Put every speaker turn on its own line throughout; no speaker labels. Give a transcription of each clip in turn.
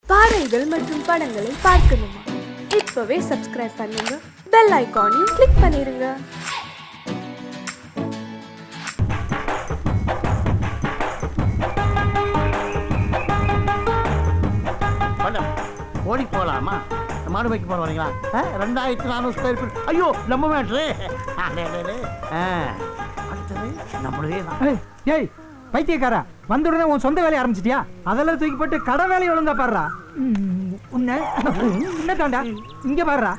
பாடல்கள் மற்றும் படங்களை பார்க்கணுமா? இப்பவே சப்ஸ்கிரைப் பண்ணுங்க, பெல் ஐகானையும் கிளிக் பண்ணிருங்க.
ஓடி போகலாமா? மாடு வைக்க போற வரீங்களா? 2400 ஸ்கொயர் ஃபீட். ஐயோ நம்ம மேட்ரு. அடுத்தது நம்மளே தான்.
ஏய் பைத்தியக்காரா, வந்த உடனே உன் சொந்த வேலையை ஆரம்பிச்சிட்டியா? அதெல்லாம் தூக்கி போட்டு கடை வேலையை ஒழுங்கா பாடுறா. உன்ன தாண்டா இங்க பாடுறா.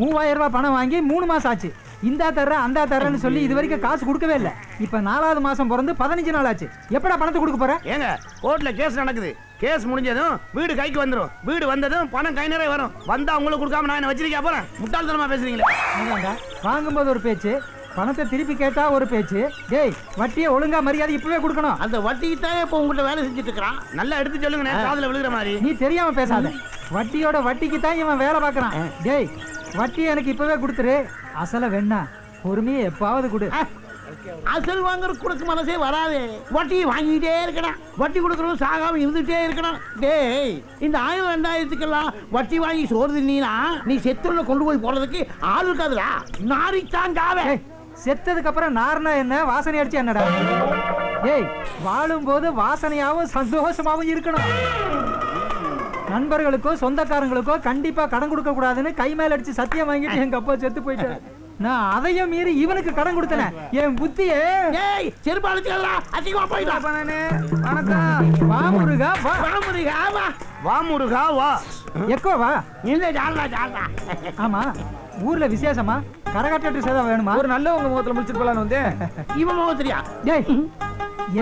3000 ரூபாய் பணம் வாங்கி 3 மாசம் ஆச்சு. இந்தா தர்ற அந்த தர்றன்னு சொல்லி இது வரைக்கும் காசு கொடுக்கவே இல்லை. இப்ப 4வது மாசம் பிறந்து 15 நாள் ஆச்சு. எப்படா பணத்தை கொடுக்க போற?
ஏங்க கோர்ட்ல கேஸ் நடக்குது. கேஸ் முடிஞ்சதும் வீடு கைக்கு வந்துடும். வீடு வந்ததும் பணம் கை நிறைய வரும். வந்தா உங்களுக்கு கொடுக்காம நான் என்ன வச்சிருக்கேன் போறேன். முட்டாள்தனமா பேசுறீங்களே.
வாங்கும்போது ஒரு பேச்சு, பணத்தை திருப்பி கேட்டா ஒரு பேச்சு. டேய், வட்டியை ஒழுங்கா மரியாதை இப்பவே கொடுக்கணும்.
அந்த வட்டிக்கு தான் இப்போ உங்கள்கிட்ட வேலை செஞ்சுட்டு இருக்கிறான். நல்லா எடுத்து சொல்லுங்க, காதுல விழுகிற மாதிரி.
நீ தெரியாம பேசாத. வட்டியோட வட்டிக்கு தான் இவன் வேலை பார்க்கறான். டேய், வட்டி எனக்கு இப்பவே கொடுத்துரு. அசல வேணா பொறுமையை எப்பாவது கொடு.
அசல் வாங்குற கொடுக்க மனசே வராது. வட்டி வாங்கிட்டே இருக்கணும். வட்டி கொடுக்கறதும் சாகாம இருந்துட்டே இருக்கணும். டேய், இந்த 1000 2000த்துக்கெல்லாம் வட்டி வாங்கி சோறு தின்னா நீ செத்துல கொண்டு போய் போறதுக்கு ஆள் இருக்காதுடா. நாரித்தான் காவே.
செத்ததுக்கு அப்புறம் நார்னா என்ன, வாசனை அடிச்சு என்னடா? ஏய், வாழும் போது வாசனையாவும் சந்தோஷமாவும் இருக்கணும். நண்பர்களுக்கோ சொந்தக்காரங்களுக்கோ கண்டிப்பா கடன் கொடுக்க கூடாதுன்னு கை மேல அடிச்சு சத்தியம் வாங்கிட்டு எங்க அப்பா செத்து போயிட்டாரு. நான் அதையும் மீறி இவனுக்கு கடன் கொடுத்தேன். என் புத்தியே வா முருகா வா.
வா முருகா வா.
எக்கோ வா.
ஆமா,
ஊர்ல விசேஷமா? கரகாட்ட சேதம் வேணுமா?
ஒரு நல்ல உங்க முகத்துல முடிச்சிட்டு போலான்னு வந்து.
இவன் முகத்திரியா?
டேய்,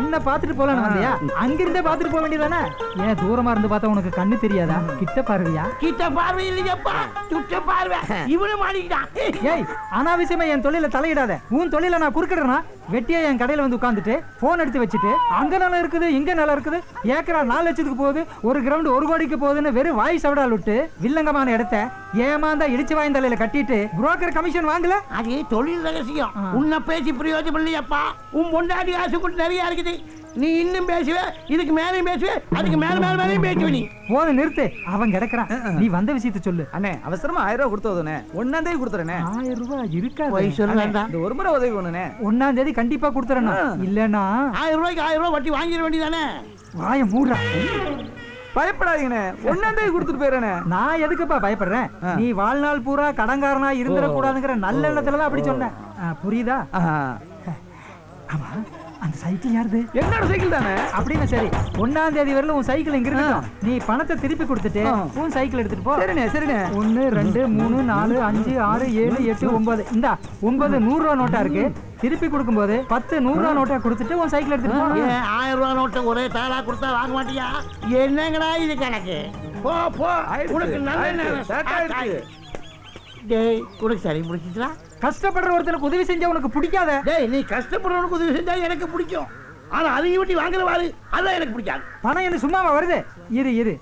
என்ன பாத்துட்டு போலான்னு வந்தியா? அங்கிருந்தே பாத்துட்டு போக வேண்டியதானே? ஏன் தூரமா இருந்து பார்த்தா உனக்கு கண்ணு தெரியாதா? கிட்ட பார்வையா?
கிட்ட பார்வை இல்லையப்பா, சுட்ட பார்வை. இவனு மாட்டிக்கிட்டான்.
ஏய், அனாவசியமா என் தொழில தலையிடாத. உன் தொழில நான் குறுக்கிடுறேனா? வெட்டியா என் கடையில வந்து உட்காந்துட்டு போன் எடுத்து வச்சுட்டு அங்க நல்லா இருக்குது இங்க நல்லா இருக்குது, ஏக்கரா 4 லட்சத்துக்கு போகுது, ஒரு கிரவுண்ட் 1 கோடிக்கு போகுதுன்னு வெறும் வாய் சவடால் விட்டு வில்லங்கமான இடத்த ஏமாந்தா இடிச்சு வாய்ந்த தலையில கட்டிட்டு புரோக்கர் கமிஷன் வாங்கல.
அது தொழில் ரகசியம். உன்னை பேசி பிரயோஜனம் இல்லையப்பா. உன் பொண்டாட்டி ஆசை கொண்டு நிறைய இருக்குது. நீ இன்னும் பேசுவே, இதுக்கு மேலேயும் பேசுவே, அதுக்கு மேல மேல மேலேயும் பேசுவே. நீ
போன நிறுத்து, அவன் கிடக்குறான். நீ வந்த விஷயத்த சொல்லு.
அண்ணே, அவசரமா 1000 ரூபாய் கொடுத்தோதுனே. 1ஆம் தேதி கொடுத்துறேனே.
1000 ரூபாய் இருக்காது.
போய் சொல்லுடா.
இந்த ஒரு முறை உதவி பண்ணுனே.
1ஆம் தேதி கண்டிப்பா கொடுத்துறேன். இல்லனா
1000 ரூபாய்க்கு 1000 ரூபாய் வட்டி வாங்கிட வேண்டியதானே?
வாய மூடுறா.
பயப்படாதீங்கண்ணே, 1ஆம் தேதி கொடுத்துட்டு போயிடுறேனே.
நான் எதுக்குப்பா பயப்படுறேன்? நீ வாழ்நாள் பூரா கடன்காரனா இருந்துடக்கூடாதுங்கிற நல்ல எண்ணத்துலதான் அப்படி சொன்னேன். புரியுதா? ஆமா, அந்த சைக்கிள் யாருது?
என்னோட சைக்கிள் தானே.
அப்படின்னு சரி, 1ஆம் தேதி வரல உன் சைக்கிள் இங்க இருக்கட்டும். நீ பணத்தை திருப்பி கொடுத்துட்டு உன் சைக்கிள் எடுத்துட்டு போ.
சரிண்ணே சரிண்ணே.
1 2 3 4 5 6 7 8 9 இந்தா 9 100 ரூபா நோட்டா இருக்கு. திருப்பி கொடுக்கும்போது 10 100 ரூபா நோட்டா கொடுத்துட்டு உன் சைக்கிள் எடுத்துட்டு போ.
1000 ரூபா நோட்டை ஒரே தாளா கொடுத்தா வாங்க மாட்டியா? என்னங்கடா இது கணக்கு? போ போ, உனக்கு நல்ல நேரம். டேய், உனக்கு சரி முடிச்சிட்டா?
கஷ்டப்படுற ஒருத்தனுக்கு உதவி செஞ்சா உனக்கு பிடிக்காத?
டேய், நீ கஷ்டப்படுறவனுக்கு உதவி செஞ்சா எனக்கு பிடிக்கும். ஆனா அதையும் விட்டு வாங்குறவாரு அதான் எனக்கு பிடிக்காது.
பணம் என்ன சும்மாவா வருது? இரு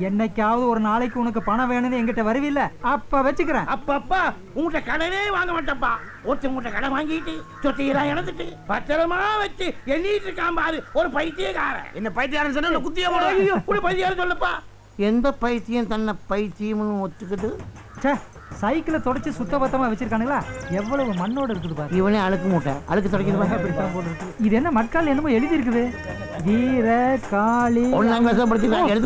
என்னைக்காவது ஒரு நாளைக்கு உனக்கு பணம் வேணும்னு என்கிட்ட வருவில்ல, அப்ப வச்சுக்கிறேன்.
அப்பா உங்கள்கிட்ட கடனே வாங்க மாட்டேன்ப்பா. ஒருத்தவங்கிட்ட கடன் வாங்கிட்டு சொத்தையெல்லாம் இழந்துட்டு பத்திரமா வச்சு எண்ணிட்டு இருக்கான் பாரு ஒரு பைத்தியக்காரன். என்ன பைத்தியாரன் சொன்ன குத்தியா போட பைத்தியாரன் சொல்லப்பா. எந்த பைத்தியம் தன்னை பைத்தியம்னு ஒத்துக்குது?
சைக்கிளை தொடச்சு சுத்தபத்தமா வச்சிருக்கானுங்களா? எவ்வளவு மண்ணோட இருக்குது பாரு.
இவனே அழுக்கு மூட்டை, அழுக்கு தொடக்கிறது.
இது என்ன மட்கால் என்னமோ எழுதி இருக்குது? வீரகாளி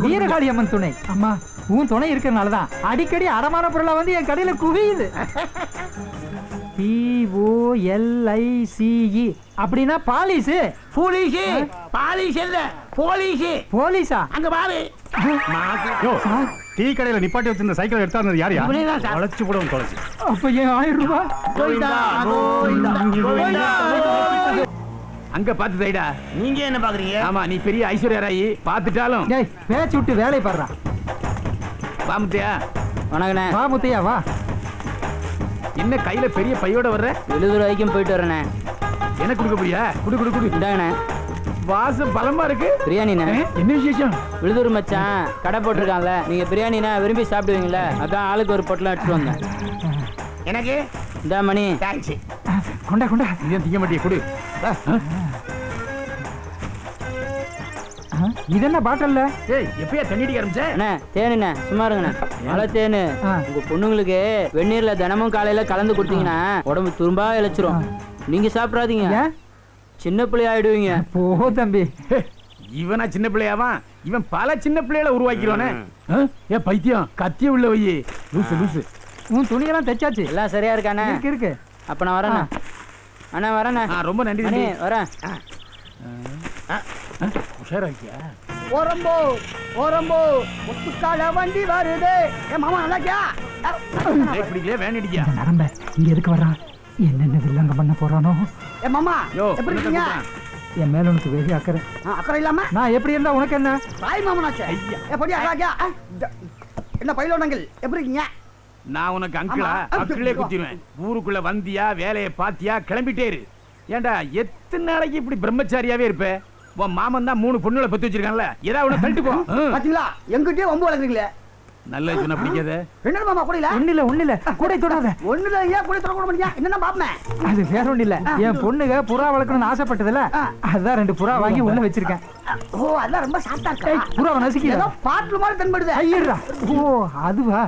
வீரகாளி அம்மன் துணை. அம்மா, உன் துணை இருக்கிறதுனாலதான் அடிக்கடி அடமான பொருளா வந்து என் கடையில குவியுது. POLICE அப்படின்னா பாலிஸ். போலீஸ் பாலிஸ் இல்ல, போலீஸ். போலீஸா? அங்க பாரு.
டீ கடையில நிப்பாட்டி வச்சிருந்த சைக்கிள் எடுத்தாருந்தது யாரையா? தொலைச்சு போடுவோம் தொலைச்சு.
அப்ப ஏன் 1000 ரூபாய்?
அங்க பாத்து தைடா.
நீங்க என்ன பாக்குறீங்க?
ஆமா, நீ பெரிய ஐஸ்வர்யா ராயி. பாத்துட்டாலும்
பேச்சு விட்டு வேலை பாடுறா.
வா முத்தையா.
வணக்கண்ணே. வா முத்தையா வா.
என்ன கையில பெரிய பையோட வர்ற?
70 ரூபாய்க்கும் போயிட்டு வரேண்ணே.
எனக்கு கொடுக்க போறியா? குடு.
இந்தாங்கண்ணே.
வாசம் பலமா இருக்கு.
பிரியாணிண்ணே.
என்ன விசேஷம்?
விழுதூர் மச்சான் கடை போட்டிருக்கான்ல, நீங்க பிரியாணினா விரும்பி சாப்பிடுவீங்களா, அதான் ஆளுக்கு ஒரு பொட்டலம் எடுத்துட்டு வந்தேன்.
எனக்கு
இந்த மணி.
தேங்க்ஸ்.
கொண்டா
நீ திங்க மாட்டிய குடு.
இது என்ன பாட்டில்ல?
ஏய் எப்பயா தண்ணி அடிக்க ஆரம்பிச்ச?
அண்ணே தேனுண்ணே சும்மா இருங்கண்ணே. மழை தேனு
ஆ.
உங்க பொண்ணுங்களுக்கு வெந்நீர்ல தினமும் காலையில கலந்து கொடுத்தீங்கன்னா உடம்பு துரும்பா இழைச்சிரும். நீங்க சாப்பிடாதீங்க,
ஏன்?
சின்ன பிள்ளை ஆயிடுவீங்க.
போ தம்பி.
இவனா சின்ன பிள்ளையாவா? இவன் பல சின்ன பிள்ளைகளை உருவாக்கிடுவானே. ஏ பைத்தியம், கத்திய உள்ள வை. லூசு லூசு.
உன் துணியெல்லாம் தைச்சாச்சு?
எல்லாம் சரியா இருக்கானே?
இருக்கு இருக்கு.
அப்ப நான் வரேண்ணே. அண்ணா வரேண்ணே.
ரொம்ப நன்றி
அண்ணே
தம்பி.
வரேன்.
உஷாரா இருக்கியா?
ஓரம்போ ஓரம்போ முத்துக்கால வண்டி வருது. ஏ மாமா நல்லாக்கியா?
பிரேக் பிடிக்கல, வேன் அடிக்கியா?
இந்த நரம்ப இங்க எதுக்கு வர்றான்? என்னென்ன வில்லங்க பண்ண போறானோ?
ஏ மாமா
யோ,
எப்படி இருக்கீங்க?
என் மேல உனக்கு வெகு அக்கறை.
அக்கறை இல்லாம
நான் எப்படி இருந்தா உனக்கு என்ன?
தாய் மாமனாச்சே. ஏ படி நல்லாக்கியா? என்ன பையிலோனங்கள் எப்படி இருக்கீங்க?
நான் உனக்கு அங்கிளா?
ஆமா.
அங்கிளே குத்திடுவேன். ஊருக்குள்ள வந்தியா, வேலையை பாத்தியா, கிளம்பிட்டே இரு. ஏண்டா எத்தனை நாளைக்கு இப்படி பிரம்மச்சாரியாவே இருப்ப? உன் மாமன் தான் 3 பொண்ணுகளை பத்தி வச்சிருக்கான்ல, ஏதாவது ஒண்ணு தள்ளிட்டு போ.
பாத்தீங்களா எங்கிட்டே வம்பு வளர்க்குறீங்களே.
நல்ல சொன்ன பிடிக்காத.
என்ன மாமா கூட இல்ல?
ஒண்ணு இல்ல கூட தொடாத.
ஒண்ணுல ஏன் கூட தர கூட மாட்டீங்க? என்னன்னா பாப்பேன்.
அது வேற ஒண்ணு இல்ல. என் பொண்ணுங்க புறா வளர்க்கணும்னு ஆசைப்பட்டதுல அதான் 2 புறா வாங்கி உள்ள வச்சிருக்கேன்.
ஓ அதான் ரொம்ப சாஃப்ட்டா
ஏய்,
இருக்கு.
புறாவை நசுக்கிட.
ஏதோ பாட்டுல மாதிரி தென்படுது.
ஐயரா. ஓ அதுவா?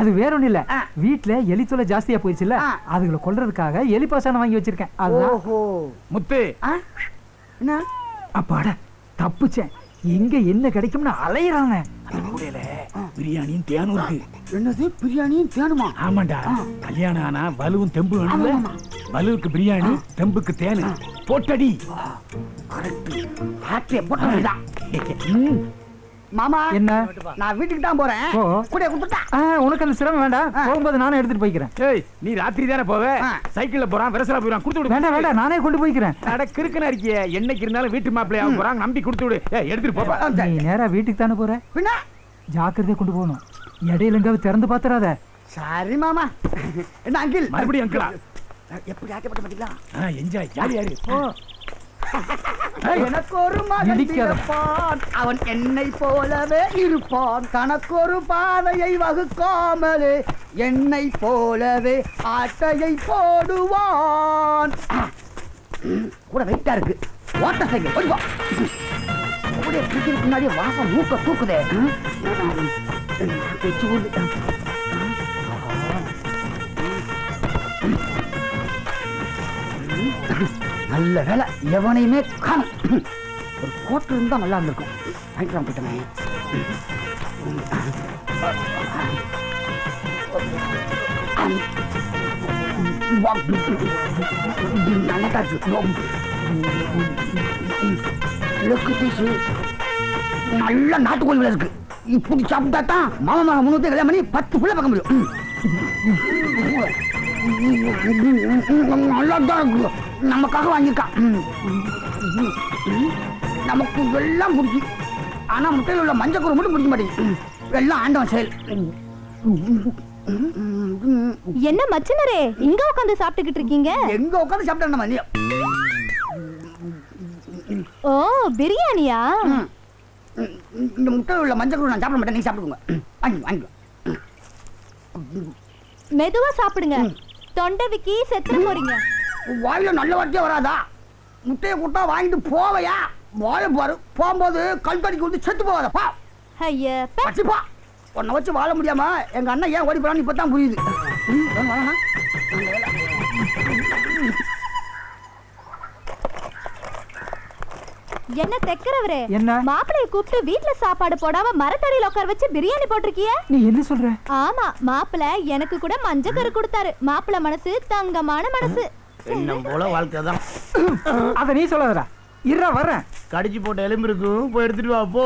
அது வேற ஒண்ணு இல்ல. வீட்ல எலி தொல்லை ஜாஸ்தியா போயிடுச்சுல, அதுகளை கொல்றதுக்காக எலி பாசான வாங்கி வச்சிருக்கேன். அதுதான்.
ஓஹோ.
முத்து,
என்ன?
அப்பாடா தப்புச்சேன். எங்க என்ன கிடைக்கும்னு அலையறாங்க.
பிரியாணியும் தேனும் இருக்கு.
என்னது பிரியாணியும் தேனுமா?
ஆமாண்டா, கல்யாணம் ஆனா வலுவும் தெம்பு வேணும்ல. வலுவுக்கு பிரியாணி, தெம்புக்கு தேனு. போட்டடி.
பாட்டிய போட்ட வேண்டியதான். மாமா
என்ன?
நான் வீட்டுக்கு தான் போறேன்.
ஓ.
கூட கொடுத்துட்டா.
உனக்கு அந்த சிரமம் வேண்டாம். போகும்போது நானே எடுத்துட்டு போய்க்கிறேன்.
ஏய், நீ ராத்திரி தானே போவே? சைக்கிள்ல போறான், விரசலா போறான், கொடுத்து விடு.
வேண்டாம் வேண்டாம், நானே கொண்டு போய்க்கிறேன்.
அட கிறுக்கனா இருக்கியே, என்னைக்கு இருந்தாலும் வீட்டு மாப்பிள்ளையா போறாங்க, நம்பி கொடுத்து விடு. ஏய், எடுத்துட்டு போப்பா.
நீ நேரா வீட்டுக்கு தானே போற?
பின்ன
ஜாக்கிரதையா கொண்டு போகணும். இடையில எங்காவது திறந்து பாத்துறாத.
சரி மாமா. என்ன அங்கிள்
மறுபடியும் அங்கிளா?
எப்படி ஆக்கப்பட்ட பாத்தீங்களா?
என்ஜாய், ஜாலியா இரு.
எனக்கு ஒரு மகன்
இடிக்காத.
பிறப்பான். அவன் என்னை போலவே இருப்பான். தனக்கொரு பாதையை வகுக்காமலே என்னை போலவே ஆட்டையை போடுவான். கூட வெயிட்டா இருக்கு. ஓட்ட சைக்கிள் கொஞ்சம் அப்படியே பிடிக்கிறதுக்கு முன்னாடி வாசம் மூக்க தூக்குதே. வச்சு ஊர்ந்து. நல்ல வேலை எவனையுமே காணும். ஒரு கோட்டு இருந்தா நல்லா இருந்திருக்கும். வாங்கிக்கலாம் போயிட்டமே. நல்லா இருக்கு. நல்ல நாட்டுக்கோழிகள் இருக்கு. இப்படி சாப்பிட்டா தான் மாமா மகன் 3 கல்யாணம் பண்ணி 10 பிள்ளை பார்க்க முடியும். நல்லா தான் இருக்கு. நமக்காக வாங்கியிருக்கான். நமக்கு எல்லாம் பிடிச்சி, ஆனா முட்டையில் உள்ள மஞ்சள் கூறு மட்டும் பிடிக்க மாட்டேங்குது. எல்லாம் ஆண்டவன் செயல்.
என்ன மச்சனரே இங்க உட்கார்ந்து சாப்பிட்டுக்கிட்டு இருக்கீங்க?
எங்க உட்காந்து சாப்பிட்டா நம்ம இல்லையா?
ஓ பிரியாணியா?
இந்த முட்டையில் உள்ள மஞ்சள் கூறு நான் சாப்பிட மாட்டேன். நீங்க சாப்பிடுங்க. வாங்கி வாங்கி
மெதுவா சாப்பிடுங்க. தொண்டை விக்கி செத்துற போறீங்க.
வாயில நல்ல வார்த்தையே வராதா? முட்டையை கூட்டா வாங்கிட்டு போவையா? வாழை பாரு, போகும்போது கல்தடிக்கு வந்து செத்து போவாதப்பா.
ஐயா
வச்சுப்பா. உன்னை வச்சு வாழ முடியாம எங்க அண்ணன் ஏன் ஓடி போறான்னு இப்பதான் புரியுது.
என்ன தெக்கறவரே?
என்ன?
மாப்பிளைய கூப்பிட்டு வீட்ல சாப்பாடு போடாம மரத்தடியில உட்கார வச்சு பிரியாணி போட்டிருக்கிய?
நீ என்ன சொல்ற?
ஆமா, மாப்பிளை எனக்கு கூட மஞ்சக்கரு கொடுத்தாரு. மாப்பிளை மனசு தங்கமான மனசு.
என்ன போல வாழ்க்கை தான்.
அத நீ சொல்லாதடா. இருடா வரேன்.
கடிச்சு போட்ட எலும்பு இருக்கும், போய் எடுத்துட்டு வா போ.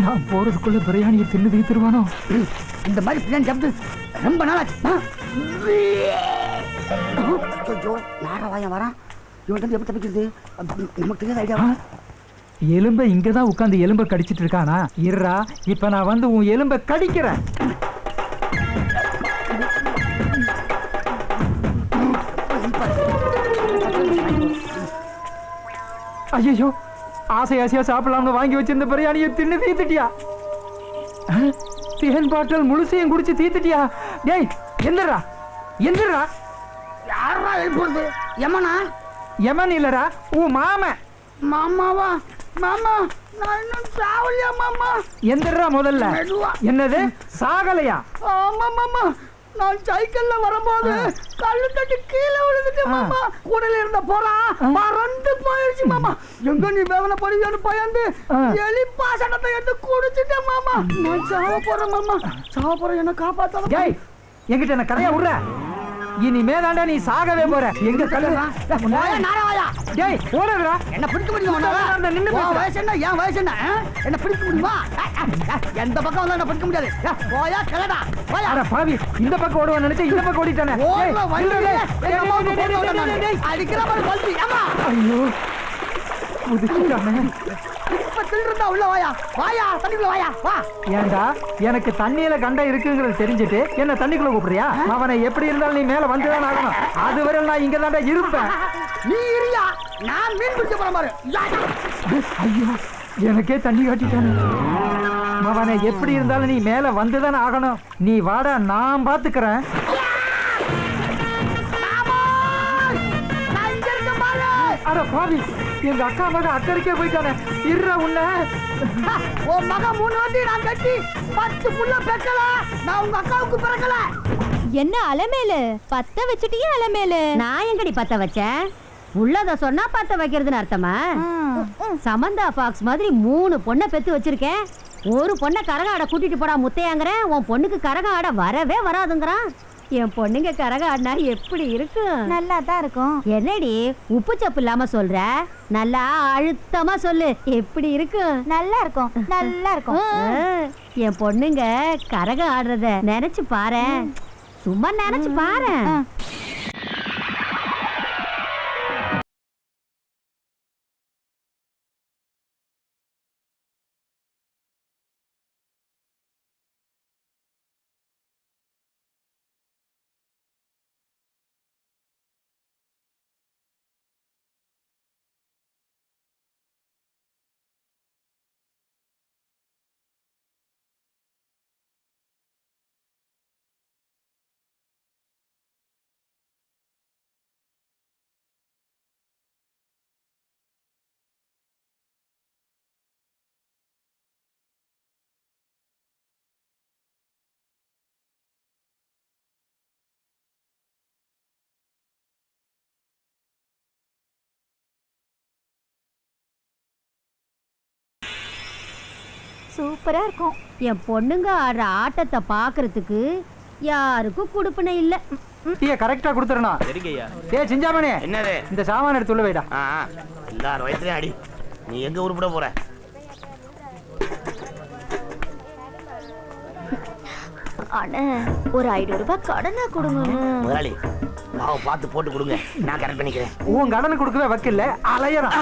நான் போறதுக்குள்ள பிரியாணியை தின்னு தீத்துருவானோ?
இந்த மாதிரி பிரியாணி சாப்பிட்டு ரொம்ப நாள் ஆச்சு. வரான். இவன் எப்படி தப்பிக்கிறது? நமக்கு தெரியாத ஐடியாவா?
எலும்பை இங்கதான் உட்கார்ந்து எலும்பை கடிச்சிட்டு இருக்கானா? இருடா, இப்ப நான் வந்து உன் எலும்பை கடிக்கிறேன். ஐயோ, ஆசை ஆசையா சாப்பிடலாம்னு வாங்கி வச்சிருந்த பிரியாணியை தின்னு தீத்துட்டியா? தேன் பாட்டல் முழுசையும் குடிச்சு தீத்துட்டியா? டேய் எந்திரா எந்திரா.
யாரா எழுப்புறது? எமனா?
எமன் இல்லடா, உன் மாமன்.
மாமாவா? மாமா நான் இன்னும் சாவலியா மாமா?
எந்திரா முதல்ல.
மெதுவா.
என்னது சாகலையா?
ஆமா மாமா, நான் சைக்கிள்ல வரும்போது கல்லு தட்டி கீழே விழுந்துட்டு மாமா. கூடல இருந்த போறா மறந்து போயிடுச்சு மாமா. எங்க நீ வேவன படியோன்னு பயந்து எலி பாசனத்தை எடுத்து குடிச்சிட்டேன் மாமா. நான் சாவ போறேன் மாமா, சாவ போறேன், என்ன காப்பாத்த.
டேய் எங்கிட்ட என்ன கரையா விடுற? இனிமே தாண்டா நீ சாகவே போற. எங்க கல்லு?
நாராவாயா
டேய் ஓடுறா.
என்ன பிடிக்க முடியுமா?
நின்னு பேசு.
வயசு என்ன, என் வயசு என்ன? என்ன பிடிக்க முடியுமா? எந்த பக்கம் வந்தா என்ன பிடிக்க முடியாது. போயா கிளடா போயா.
அட பாவி, இந்த பக்கம் ஓடுவான்னு நினைச்சா இந்த பக்கம் ஓடிட்டானே.
ஓடுற வண்டியில
டேய்,
எங்க அம்மாவுக்கு
டேய்,
போட்டு
டேய்,
வந்தாங்க.
டேய்.
அடிக்கிற மாதிரி பல்டி. அம்மா
ஐயோ முதுக்கிட்டானே.
இப்ப திருடுறா. உள்ள வாயா வாயா, தண்ணிக்குள்ள வாயா வா.
ஏண்டா எனக்கு தண்ணியில கண்டம் இருக்குங்கிறது தெரிஞ்சுட்டு என்ன தண்ணிக்குள்ள கூப்பிடுறியா? அவனை எப்படி இருந்தாலும் நீ மேல வந்துதான் ஆகணும். அதுவரை நான் இங்க தாண்டா இருப்பேன்.
நீ இரியா, நான் மீன் பிடிக்க போறேன் பாரு.
ஐயோ எனக்கே தண்ணி காட்டிட்டானே. அவனை எப்படி இருந்தாலும் நீ மேல வந்துதான் ஆகணும். நீ வாடா, நான் பாத்துக்கிறேன்.
நான் இங்க இருக்க பாரு.
அட பாவி, எங்க அக்கா மகன் அக்கறைக்கே போயிட்டானே. இருற உன்ன.
உன் மகன் 3 வண்டி நான் கட்டி 10 புள்ள பெக்கல. நான் உங்க அக்காவுக்கு பிறக்கல.
என்ன அலமேலு பத்த வச்சுட்டியே அலமேலு.
நான் எங்கடி பத்த வச்சேன்? உள்ளத சொன்னா பத்த வைக்கிறதுன்னு அர்த்தமா? சமந்தா ஃபாக்ஸ் மாதிரி 3 பொண்ணை பெத்து வச்சிருக்கேன். ஒரு பொண்ணை கரக ஆட கூட்டிட்டு போடா முத்தையாங்கிறேன். உன் பொண்ணுக்கு கரக ஆட வரவே வராதுங்கிறான். என் பொண்ணுங்க கரக ஆடினா எப்படி இருக்கும்?
நல்லா தான் இருக்கும்.
என்னடி உப்பு சப்பு இல்லாம சொல்ற? நல்லா அழுத்தமா சொல்லு, எப்படி இருக்கும்?
நல்லா இருக்கும், நல்லா இருக்கும்.
என் பொண்ணுங்க கரக ஆடுறத நினைச்சு பாரேன், சும்மா நினைச்சு பாரேன்.
சூப்பரா இருக்கும்.
என் பொண்ணுங்க ஆடுற ஆட்டத்தை பாக்குறதுக்கு யாருக்கும் கொடுப்பனை இல்ல.
டீயை கரெக்டா கொடுத்துறணும்.
சரிங்கய்யா.
ஏய் சிஞ்சாமணி,
என்னது?
இந்த சாமான எடுத்து உள்ள வைடா.
எல்லாரும் வயசுலயும் அடி. நீ எங்க உருப்பிட போற?
அண்ணே ஒரு 500 ரூபாய் கடனா கொடுங்க.
முதலாளி மாவு பார்த்து போட்டு கொடுங்க, நான் கரெக்ட் பண்ணிக்கிறேன்.
உன் கடனை கொடுக்கவே வக்கில்ல, அலையறான்.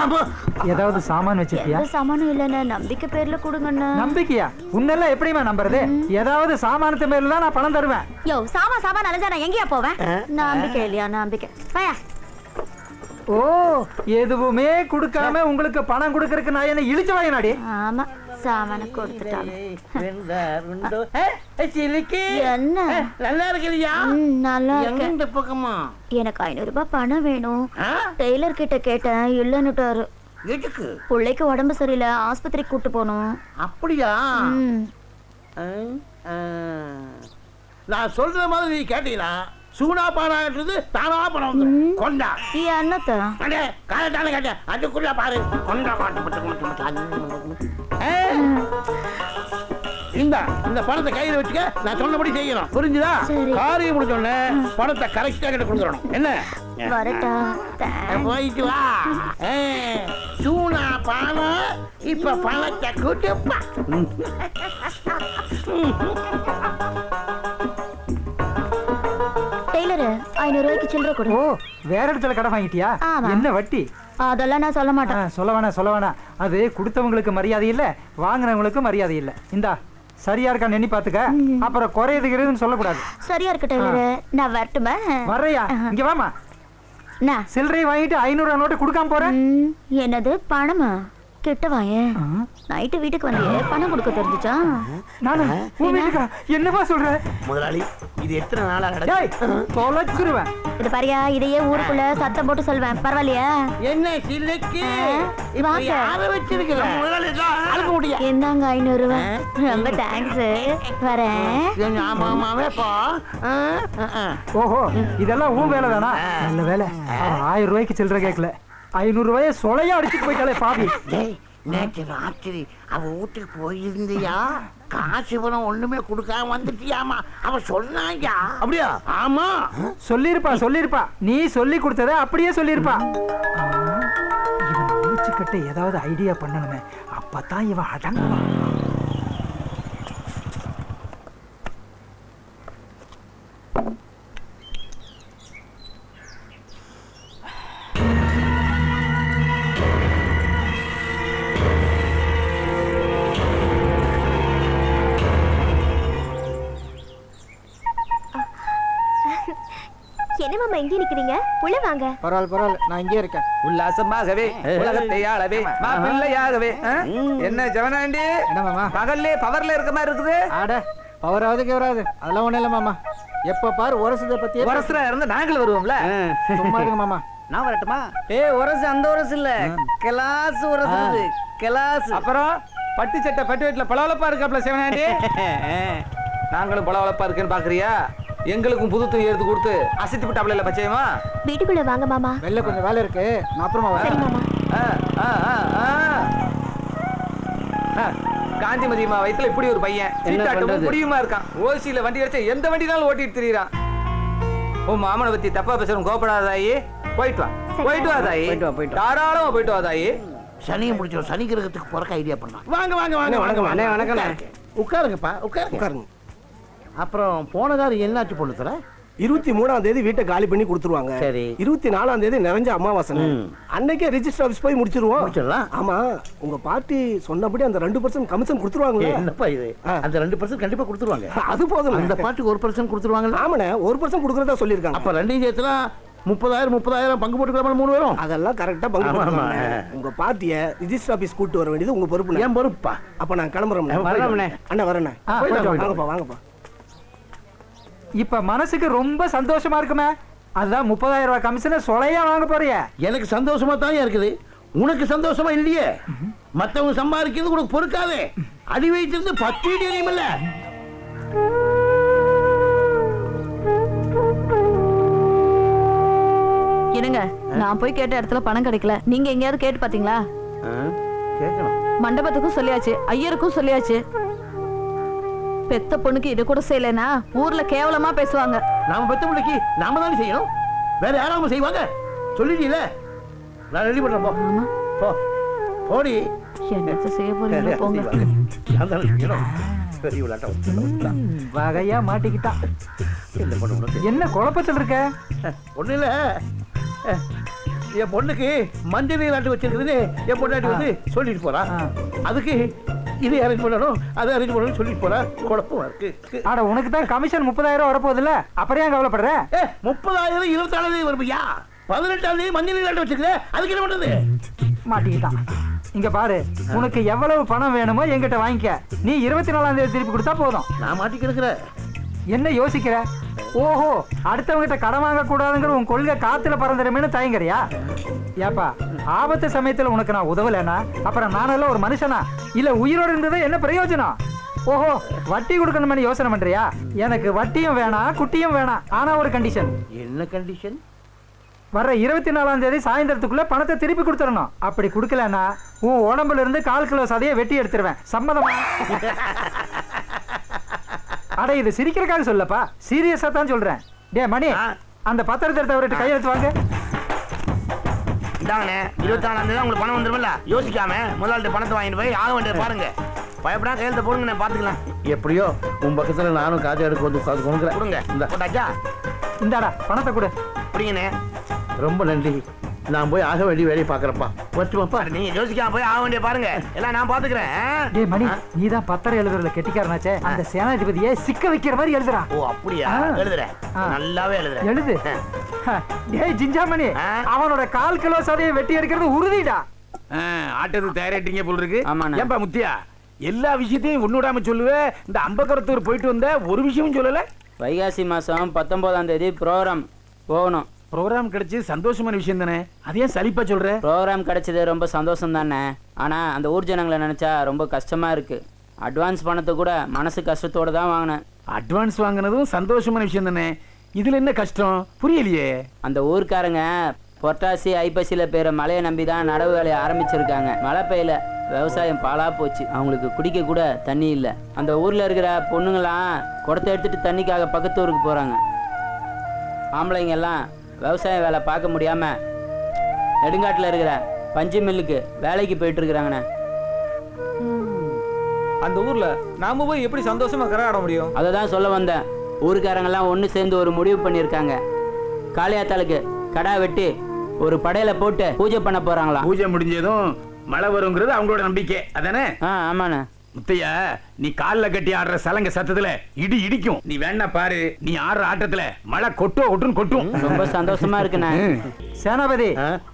ஏதாவது சாமான் வச்சிருக்கியா?
எந்த சாமானும் இல்லைண்ணே, நம்பிக்கை பேர்ல கொடுங்கண்ணே.
நம்பிக்கையா? உன்னெல்லாம் எப்படிமா நம்புறது? ஏதாவது சாமானத்து மேல தான் நான் பணம் தருவேன்.
யோ சாமான் அலைஞ்சா நான் எங்கேயா போவேன்? நம்பிக்கை இல்லையா? நம்பிக்கை வாயா.
ஓ, எதுவுமே கொடுக்காம உங்களுக்கு பணம் கொடுக்கறதுக்கு நான் என்ன இழுச்சு வாங்கினாடி?
ஆமா, சாமான கொடுத்துட்டாங்க. என்ன
நல்லா இருக்கிறியா?
நல்லா இருக்கு.
இந்த பக்கமா
எனக்கு 500 ரூபாய் பணம் வேணும். டெய்லர் கிட்ட கேட்டேன், இல்லன்னுட்டாரு.
எதுக்கு?
பிள்ளைக்கு உடம்பு சரியில்லை, ஆஸ்பத்திரிக்கு கூட்டு போகணும்.
அப்படியா? நான் சொல்ற மாதிரி நீ கேட்டீங்களா? சூனா பாடாட்டுறது தானா பணம் வந்துடும். கொண்டா
என்னத்த
காலத்தான கேட்டேன், அதுக்குள்ள பாரு. கொண்டா இந்த பணத்தை கையில வச்சுக்க, நான் சொன்னபடி செய்யணும், புரிஞ்சுதா? காரியம் முடிஞ்சோடனே பணத்தை கரெக்டா கிட்ட கொடுத்துடணும். என்ன
வரட்டா?
போயிட்டு வா. சூனா பணம் இப்ப பணத்தை கூட்டுப்பா.
டெய்லர் 500 ரூபாய்க்கு சில்லறை கொடு.
ஓ, வேற இடத்துல கடை வாங்கிட்டியா?
ஆமா.
என்ன வட்டி?
அதெல்லாம் நான் சொல்ல மாட்டேன்.
சொல்ல வேணாம். அது கொடுத்தவங்களுக்கு மரியாதை இல்ல, வாங்கினவங்களுக்கு மரியாதை இல்ல. இந்தா சரியா இருக்கான்னு எண்ணி பாத்துக்க, அப்புறம் குறையுதுன்னு சொல்லக்கூடாது.
சரியா இருக்கு டெய்லர், நான் வரட்டுமா?
வர்றையா? இங்க வாமா. சில்லறை வாங்கிட்டு 500 நோட்டு கொடுக்காம போறேன்.
என்னது பணமா? கிட்ட வாயே. நைட்டு வீட்டுக்கு வந்தியே, பணம் கொடுக்க தெரிஞ்சுச்சா?
நானு உன் வீட்டுக்கா? என்னமா சொல்ற?
முதலாளி இது எத்தனை நாளா
டேய் தொலைச்சிருவேன்.
இது பாரியா, இதையே ஊருக்குள்ள சத்தம் போட்டு சொல்வேன், பரவாயில்லையா?
என்ன சில்லுக்கு இப்ப
வாங்க.
யார வச்சிருக்கிற அழுக்க முடியாது.
என்னங்க 500 ரூபாய், ரொம்ப தேங்க்ஸ். வரேன்.
ஆமாவே போ.
ஓஹோ, இதெல்லாம் உன் வேலை தானா? நல்ல வேலை. 1000 ரூபாய்க்கு சில்லற கேட்கல, 500 ரூபாயை சொலையா அடிச்சுட்டு போயிட்டாலே பாவி.
டேய், நேற்று ராத்திரி அவ வீட்டுக்கு போயிருந்தியா? காசு பணம் ஒண்ணுமே கொடுக்காம வந்துட்டியாமா? அவ சொன்னாங்க.
அப்படியா?
ஆமா,
சொல்லிருப்பா. நீ சொல்லி கொடுத்தத அப்படியே சொல்லிருப்பா. இவன் முடிச்சுக்கிட்ட ஏதாவது ஐடியா பண்ணணுமே, அப்பதான் இவன் அடங்குவான்.
என்ன மாமா இங்கே நிக்கிறீங்க? உள்ள வாங்க.
பரவாயில்ல, நான் இங்கே இருக்கேன். உல்லாசமாகவே உலகத்தை ஆளவே மாப்பிள்ளையாகவே. என்ன ஜவனாண்டி,
என்ன மாமா?
பகல்லே பவர்ல இருக்க மாதிரி இருக்குது.
ஆட பவராது கேவராது அதெல்லாம் ஒண்ணும் இல்ல மாமா. எப்ப பாரு உரசதை பத்தி
வருஷம் இருந்து நாங்களும் வருவோம்ல.
சும்மா இருங்க மாமா.
நான் வரட்டுமா?
உரசு அந்த உரசு இல்ல, கிளாஸ் உரசு, கிளாஸ்.
அப்புறம் பட்டு சட்டை பட்டு வீட்டுல பளபளப்பா இருக்காப்ல சிவனாண்டி. நாங்களும் பளபளப்பா இருக்குன்னு பாக்குறியா? எங்களுக்கும் புது துணி எடுத்து கொடுத்து அசைத்து விட்டாப்ல இல்ல பச்சையமா.
வீட்டுக்குள்ள வாங்க மாமா.
வெளில கொஞ்சம் வேலை இருக்கு, நான் அப்புறமா
சரி
வரேன்.
மாமா.
காந்திமதியம்மா வயித்துல இப்படி ஒரு பையன் சீட்டாட்டும் முடியுமா இருக்கான். ஓசியில வண்டி அடிச்சா எந்த வண்டினாலும் ஓட்டிட்டு திரியிறான். உன் மாமனை பத்தி தப்பா பேசுறோம், கோபப்படாதாயி. போயிட்டு வா தாயி. தாராளமா போயிட்டு வா தாயி.
சனியை முடிச்சோம். சனி கிரகத்துக்கு போறக்க ஐடியா பண்ணலாம்.
வாங்க வாங்க வாங்க.
வணக்கம்.
உட்காருங்கப்பா, உட்காருங்க. அப்புறம் போன காரம் என்னாச்சு பொண்ணு தர?
23ஆம் தேதி வீட்டை காலி பண்ணி கொடுத்துருவாங்க.
சரி.
24ஆம் தேதி நிறைஞ்ச அமாவாசை. அன்னைக்கே ரிஜிஸ்டர் ஆபீஸ் போய் முடிச்சிருவோம்.
முடிச்சிடலாம்.
ஆமா, உங்க பார்ட்டி சொன்னபடி அந்த 2% கமிஷன் கொடுத்துருவாங்க.
என்னப்பா இது? அந்த 2% கண்டிப்பா கொடுத்துருவாங்க.
அது போதும்.
அந்த பாட்டுக்கு 1% கொடுத்துருவாங்க.
ஆமாண்ணே, 1% கொடுக்கறதா சொல்லியிருக்காங்க.
அப்ப ரெண்டையும் சேர்த்துனா 30,000 பங்கு போட்டுக்கலாம். 3 பேரும்
அதெல்லாம் கரெக்டா பங்கு போட்டுருவாங்க. உங்க பார்ட்டியை ரிஜிஸ்டர் ஆபீஸ் கூட்டு வர வேண்டியது உங்க பொறுப்பு.
ஏன் பொறுப்பா?
அப்ப நான் கிளம்புறேன். அண்ணா வரேண்ணே. வாங்கப்பா.
இப்ப மனசுக்கு ரொம்ப சந்தோஷமா இருக்குமே, அதான் 30,000 ரூபாய் கமிஷனை சொலையா வாங்க போறிய.
எனக்கு சந்தோஷமா தான் இருக்குது, உனக்கு சந்தோஷமா இல்லையே. மத்தவங்க சம்பாதிக்கிறது உனக்கு பொறுக்காதே. அடி வைத்திருந்து 10 அடி அறியுமில்ல.
என்னங்க, நான் போய் கேட்ட இடத்துல பணம் கிடைக்கல, நீங்க எங்கேயாவது கேட்டு பாத்தீங்களா?
கேட்கணும்.
மண்டபத்துக்கும் சொல்லியாச்சு, ஐயருக்கும் சொல்லியாச்சு. பெத்த பொண்ணுக்கு இது கூட செய்யலனா ஊர்ல கேவலமா பேசுவாங்க.
நாம பெத்த பிள்ளைக்கு நாம தானே செய்யணும், வேற யாராவது செய்வாங்க? சொல்லிட்டீல, நான் ரெடி பண்றேன். போ போடி.
என்ன செய்ய போறீங்க போங்க.
வகையா மாட்டிக்கிட்டா. என்ன குழப்பத்தில் இருக்க?
ஒண்ணு இல்ல, என் பொண்ணுக்கு மஞ்சள் நீராட்டு வச்சிருக்குதுன்னு என் பொண்ணாட்டி வந்து சொல்லிட்டு போறா. அதுக்கு இது அரேஞ்ச் பண்ணணும், அதை அரேஞ்ச் பண்ணணும் சொல்லிட்டு போறா. குழப்பமா இருக்கு.
ஆட உனக்கு தான் கமிஷன் 30,000 வரப்போகுது இல்ல, அப்புறம் ஏன் கவலைப்படுற?
30,000 24ஆம் தேதி வரும்பியா? 18ஆம் தேதி மஞ்சள் நீராட்டு வச்சிருக்க, அதுக்கு என்ன பண்றது?
மாட்டிக்கிட்டான். இங்க பாரு, உனக்கு எவ்வளவு பணம் வேணுமோ என்கிட்ட வாங்கிக்க. நீ 24ஆம் தேதி திருப்பி கொடுத்தா போதும்.
நான் மாட்டி கிடக்குறேன்.
என்ன யோசிக்கிற? ஓஹோ, அடுத்தவங்கிட்ட கடன் வாங்க கூடாதுங்கிற உன் கொள்கை காத்துல பறந்துடுமேனு தயங்குறியா? ஏப்பா, ஆபத்து சமயத்துல உனக்கு நான் உதவலைன்னா அப்புறம் நானெல்லாம் ஒரு மனுஷனா? இல்ல உயிரோடு இருந்தது என்ன பிரயோஜனம்? ஓஹோ, வட்டி கொடுக்கணும்னு யோசனை பண்றியா? எனக்கு வட்டியும் வேணாம், குட்டியும் வேணாம். ஆனா ஒரு கண்டிஷன்.
என்ன கண்டிஷன்?
வர்ற 24ஆம் தேதி சாயந்தரத்துக்குள்ள பணத்தை திருப்பி கொடுத்துடணும். அப்படி கொடுக்கலன்னா உன் உடம்புல இருந்து 1/4 கிலோ சதையை வெட்டி எடுத்துருவேன். சம்மதமா? அட, இது சிரிக்கிறக்காக சொல்லப்பா, சீரியஸா தான் சொல்றேன். டே மணி, அந்த பத்திரத்தை எடுத்து அவர்கிட்ட கையெழுத்து வாங்க.
இதாங்கண்ணே, 24ஆம் தேதி உங்களுக்கு பணம் வந்துருமில்ல, யோசிக்காம முதலாளிட்ட பணத்தை வாங்கிட்டு போய் ஆக வேண்டியது பாருங்க. பயப்படா, கையெழுத்த போடுங்க, பாத்துக்கலாம்.
எப்படியோ உன் பக்கத்துல நானும் காஜா எடுக்க வந்து உட்காந்து
கொடுங்க. இந்த போட்டாச்சா?
இந்தாடா பணத்தை கொடு.
அப்படிங்கண்ணே,
ரொம்ப நன்றி. நான் போய் ஆக வேண்டிய வேலையை பாக்குறப்பா. வச்சுமாப்பா.
நீங்க யோசிக்காம போய் ஆக வேண்டிய பாருங்க, எல்லாம் நான் பாத்துக்கிறேன்.
டேய் மணி, நீதான் பத்திரம் எழுதுறதுல கெட்டிக்காரனாச்சே. அந்த சேனாதிபதியை சிக்க வைக்கிற மாதிரி எழுதுறா.
ஓ அப்படியா? எழுதுறேன், நல்லாவே எழுதுறேன்.
எழுது. டேய் ஜிஞ்சாமணி, அவனோட 1/4 கிலோ சதையை வெட்டி எடுக்கிறது உறுதிடா.
ஆட்டத்துக்கு தயாரிட்டீங்க போல் இருக்கு. ஏன்பா முத்தியா, எல்லா விஷயத்தையும் ஒண்ணுடாம சொல்லுவேன். இந்த அம்பக்கரத்தூர் போயிட்டு வந்த ஒரு விஷயமும் சொல்லல.
வைகாசி மாதம் 19ஆம் தேதி ப்ரோக்ராம் போகணும்.
ப்ரோக்ராம் கிடைச்சி சந்தோஷமான விஷயம் தானே, அதே சலிப்பா சொல்ற?
ப்ரோக்ராம் கிடைச்சது ரொம்ப சந்தோஷம் தானே, ஆனால் அந்த ஊர் ஜனங்களை நினச்சா ரொம்ப கஷ்டமாக இருக்குது. அட்வான்ஸ் பணத்தை கூட மனசு கஷ்டத்தோடு தான் வாங்கினேன்.
அட்வான்ஸ் வாங்கினதும் சந்தோஷமான விஷயம் தானே, இதில் என்ன கஷ்டம் புரியலையே?
அந்த ஊர்க்காரங்க பொட்டாசி ஐப்பசியில் பெய்கிற மழையை நம்பி தான் நடவு வேலையை ஆரம்பிச்சிருக்காங்க. மழை பெய்யல, விவசாயம் பாழா போச்சு. அவங்களுக்கு குடிக்க கூட தண்ணி இல்லை. அந்த ஊரில் இருக்கிற பொண்ணுங்களாம் குடத்தை எடுத்துகிட்டு தண்ணிக்காக பக்கத்து ஊருக்கு போகிறாங்க. ஆம்பளைங்க எல்லாம் விவசாய வேலை பார்க்க முடியாமல் நெடுங்காட்டில் இருக்கிற பஞ்சு மில்லுக்கு வேலைக்கு போயிட்டு இருக்கிறாங்கண்ணே.
அந்த ஊர்ல நாம போய் எப்படி சந்தோஷமா கரகாட முடியும்?
அதை தான் சொல்ல வந்தேன். ஊருக்காரங்கெல்லாம் ஒன்று சேர்ந்து ஒரு முடிவு பண்ணியிருக்காங்க. காளியாத்தாளுக்கு கடா வெட்டி ஒரு படையில போட்டு பூஜை பண்ண போறாங்களா.
பூஜை முடிஞ்சதும் மழை வருங்கிறது அவங்களோட நம்பிக்கை அதானே?
ஆமாண்ணே.
முத்தையா, நீ கால்ல கட்டி ஆடுற சலங்க சத்தத்துல இடி இடிக்கும். நீ வேணா பாரு, நீ ஆடுற ஆட்டத்துல மழை கொட்டுன்னு கொட்டும்.
ரொம்ப சந்தோஷமா இருக்குண்ணே.
சேனாபதி,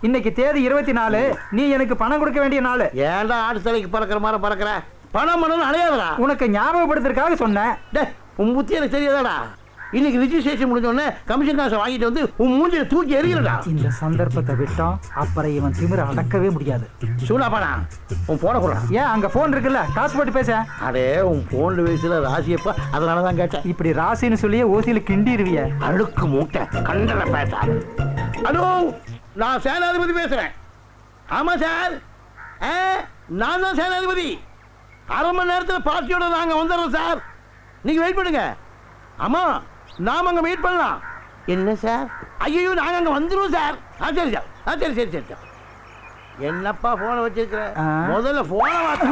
இன்னைக்கு தேதி 24. நீ எனக்கு பணம் கொடுக்க வேண்டிய நாள்.
ஏன்டா ஆடு தலைக்கு பறக்கிற மாதிரி பறக்கிற? பணம் அலையாதடா.
உனக்கு ஞாபகப்படுத்துறதுக்காக சொன்னேன்.
உன் புத்தி எனக்கு தெரியாதாடா? இன்னைக்கு ரிஜிஸ்ட்ரேஷன் முடிஞ்ச உடனே கமிஷன் காசை வாங்கிட்டு வந்து உன் மூஞ்சில தூக்கி எறிகிறடா.
இந்த சந்தர்ப்பத்தை விட்டோம், அப்புறம் இவன் திமிர அடக்கவே முடியாது.
சூடாப்பாடா, உன் போன கூட.
ஏன் அங்க போன் இருக்குல்ல, காசு போட்டு பேச.
அடே, உன் போன்ல வயசுல ராசியப்பா, அதனாலதான் கேட்டேன்.
இப்படி ராசின்னு சொல்லியே ஓசியில கிண்டிடுவிய.
அழுக்கு மூட்டை கண்டன பேச. ஹலோ, நான் சேனாதிபதி பேசுறேன். ஆமா சார், நான் தான் சேனாதிபதி. அரை மணி நேரத்தில் பார்ட்டியோட நாங்க வந்துடுறோம் சார். நீங்க வெயிட் பண்ணுங்க. ஆமா, நாம அங்க வெயிட் பண்ணலாம். என்ன சார்? ஐயோ, நாங்க அங்க வந்துருவோம் சார். சரி சார், சரி சரி சரி சார். என்னப்பா போனை வச்சிருக்கிற? முதல்ல போனை மாத்த.